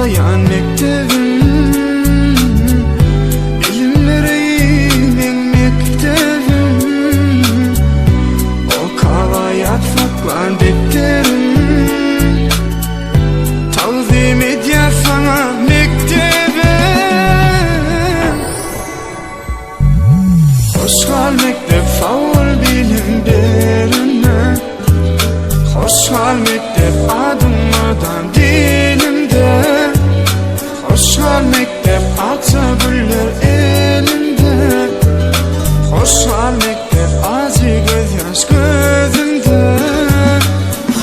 kalayan mektebim, ilimlerin mektebim, o kalayat faklan defterim. Tavzim edya sana mektebim. Hoşgal mektep favol bilim berine, hoşgal mektep adımmadan dilimde, hoşgal mektep aksa güller elimde, hoşgal mektep acı göz yaş gözümde.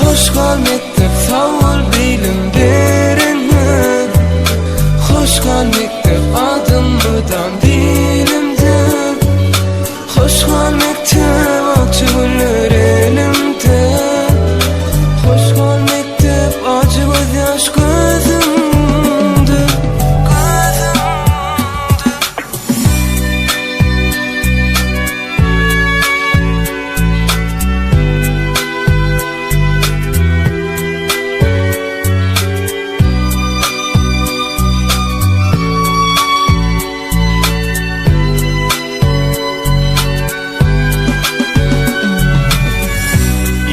Hoşgal mektep favol bilim berine, hoşgal mektep adımmadan dilimde, hoşgal mektep aksa güller elimde, hoşgal mektep acı göz yaş gözümde.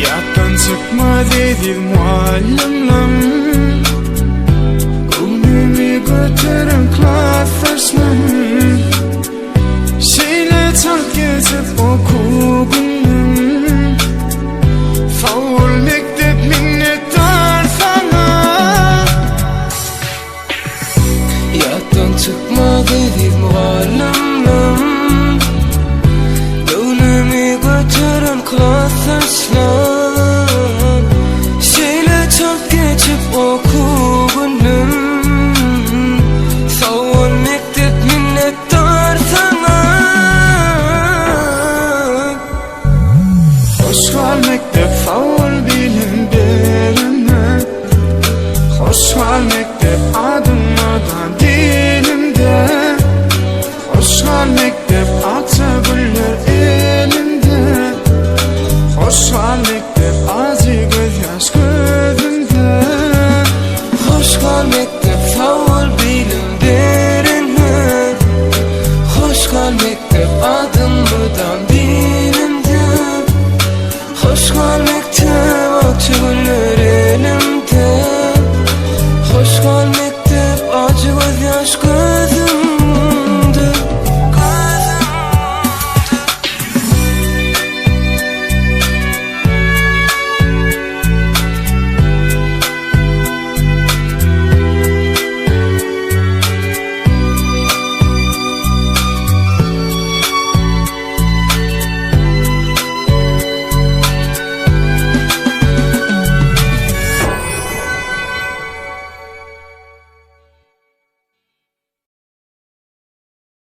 Yattan çıkma dedi muallimim, gönlümü götürün klaslaşmam. Şeyle çok gezip oku günüm, favol mektep minnettar sana. Yattan çıkma dedi muallimim, gönlümü götürün klaslaşmam. Şeyle çok geçip oku günüm, favol mektep minnettar sana. Hoşgal mektep favol bilim berine, hoşgal mektep adımmadan dilimde, hoşgal mektep